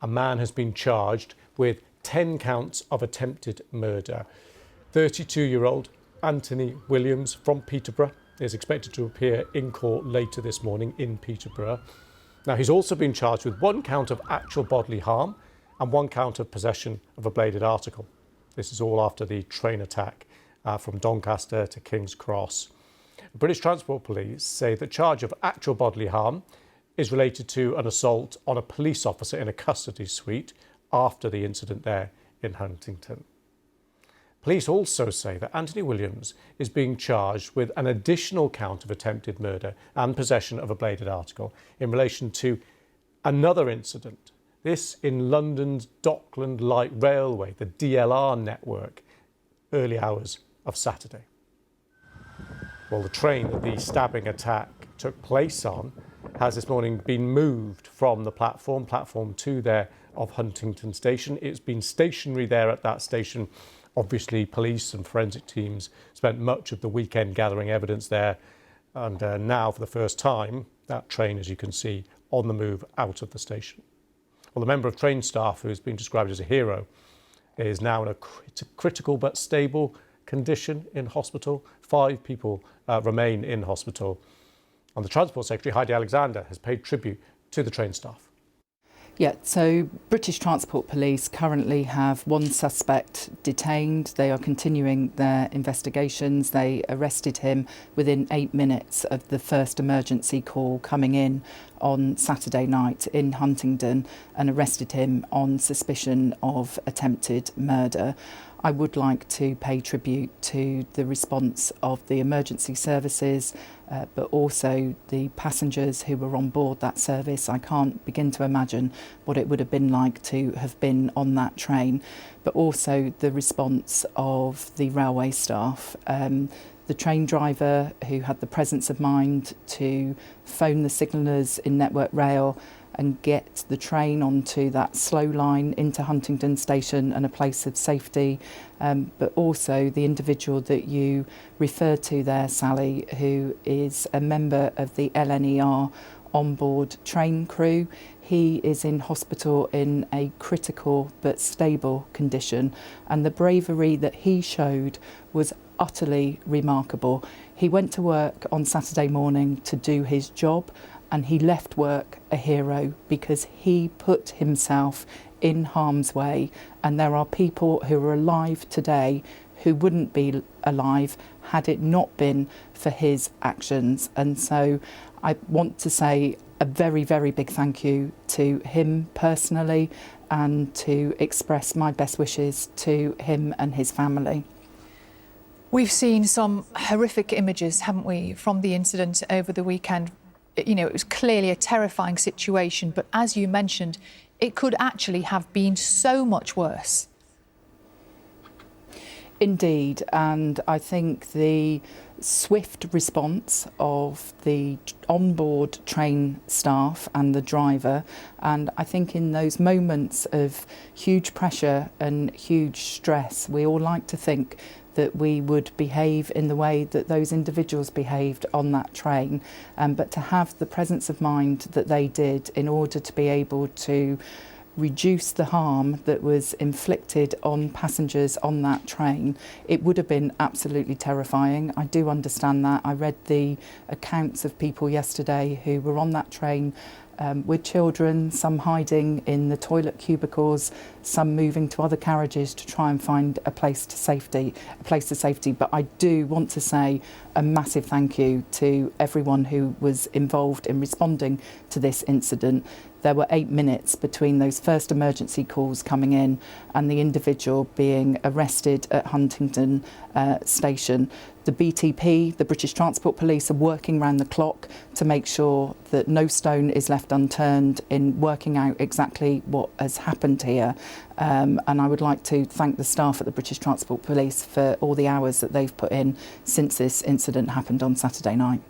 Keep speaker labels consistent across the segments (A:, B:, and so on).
A: a man has been charged with 10 counts of attempted murder. 32-year-old Anthony Williams from Peterborough is expected to appear in court later this morning in Peterborough. Now, he's also been charged with 1 count of actual bodily harm and 1 count of possession of a bladed article. This is all after the train attack from Doncaster to King's Cross. The British Transport Police say the charge of actual bodily harm is related to an assault on a police officer in a custody suite after the incident there in Huntingdon. Police also say that Anthony Williams is being charged with an additional count of attempted murder and possession of a bladed article in relation to another incident. This in London's Docklands Light Railway, the DLR network, early hours of Saturday. Well, the train that the stabbing attack took place on has this morning been moved from the platform 2 there of Huntingdon Station. It's been stationary there at that station. Obviously, police and forensic teams spent much of the weekend gathering evidence there. And now, for the first time, that train, as you can see, on the move out of the station. Well, the member of train staff who has been described as a hero is now in a critical but stable condition in hospital. 5 people remain in hospital. And the Transport Secretary Heidi Alexander has paid tribute to the train staff.
B: Yeah, so British Transport Police currently have 1 suspect detained. They are continuing their investigations. They arrested him within 8 minutes of the first emergency call coming in on Saturday night in Huntingdon and arrested him on suspicion of attempted murder. I would like to pay tribute to the response of the emergency services, but also the passengers who were on board that service. I can't begin to imagine what it would have been like to have been on that train, but also the response of the railway staff. The train driver who had the presence of mind to phone the signallers in Network Rail and get the train onto that slow line into Huntingdon Station and a place of safety, but also the individual that you referred to there, Sally, who is a member of the LNER onboard train crew. He is in hospital in a critical but stable condition, and the bravery that he showed was utterly remarkable. He went to work on Saturday morning to do his job, and he left work a hero because he put himself in harm's way. And there are people who are alive today who wouldn't be alive had it not been for his actions. And so I want to say a very, very big thank you to him personally and to express my best wishes to him and his family.
C: We've seen some horrific images, haven't we, from the incident over the weekend. You know, it was clearly a terrifying situation, but as you mentioned, it could actually have been so much worse.
B: Indeed, and I think the swift response of the onboard train staff and the driver, and I think in those moments of huge pressure and huge stress, we all like to think that we would behave in the way that those individuals behaved on that train, but to have the presence of mind that they did in order to be able to reduce the harm that was inflicted on passengers on that train, it would have been absolutely terrifying. I do understand that. I read the accounts of people yesterday who were on that train with children, some hiding in the toilet cubicles, some moving to other carriages to try and find a place to safety. But I do want to say a massive thank you to everyone who was involved in responding to this incident. There were 8 minutes between those first emergency calls coming in and the individual being arrested at Huntingdon Station. The BTP, the British Transport Police, are working round the clock to make sure that no stone is left unturned in working out exactly what has happened here. And I would like to thank the staff at the British Transport Police for all the hours that they've put in since this incident happened on Saturday night.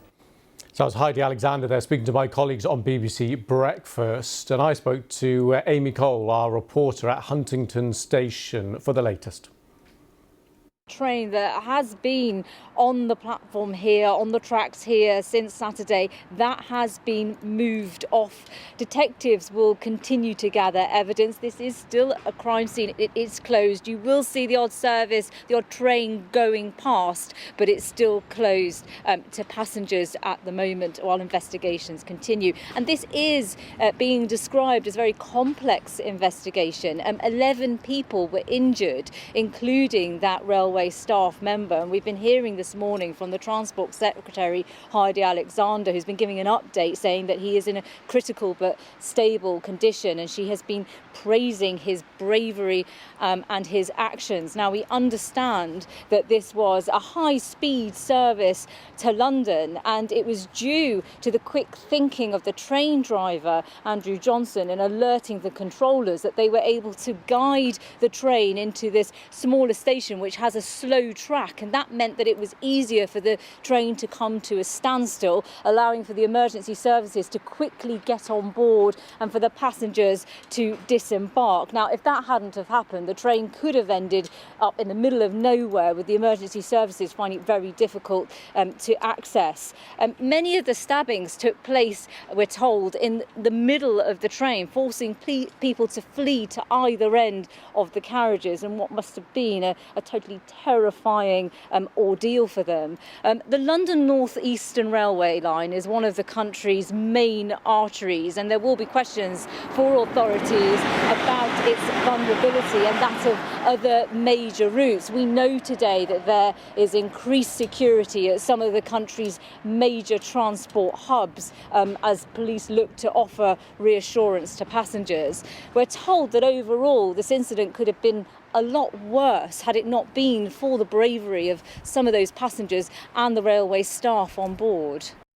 A: So it's Heidi Alexander there speaking to my colleagues on BBC Breakfast, and I spoke to Amy Cole, our reporter at Huntingdon Station, for the latest.
D: train that has been on the platform here, on the tracks here since Saturday, that has been moved off. Detectives will continue to gather evidence. This is still a crime scene. It is closed. You will see the odd service, the odd train going past, but it's still closed to passengers at the moment while investigations continue. And this is being described as a very complex investigation. 11 people were injured, including that railway staff member. And we've been hearing this morning from the Transport Secretary Heidi Alexander, who's been giving an update saying that he is in a critical but stable condition, and she has been praising his bravery and his actions. Now, we understand that this was a high-speed service to London, and it was due to the quick thinking of the train driver, Andrew Johnson, in alerting the controllers that they were able to guide the train into this smaller station which has a slow track, and that meant that it was easier for the train to come to a standstill, allowing for the emergency services to quickly get on board and for the passengers to disembark. Now, if that hadn't have happened, the train could have ended up in the middle of nowhere, with the emergency services finding it very difficult to access. Many of the stabbings took place, we're told, in the middle of the train, forcing people to flee to either end of the carriages, and what must have been a totally terrifying ordeal for them. The London North Eastern Railway line is one of the country's main arteries, and there will be questions for authorities about its vulnerability and that of other major routes. We know today that there is increased security at some of the country's major transport hubs as police look to offer reassurance to passengers. We're told that overall this incident could have been a lot worse had it not been for the bravery of some of those passengers and the railway staff on board.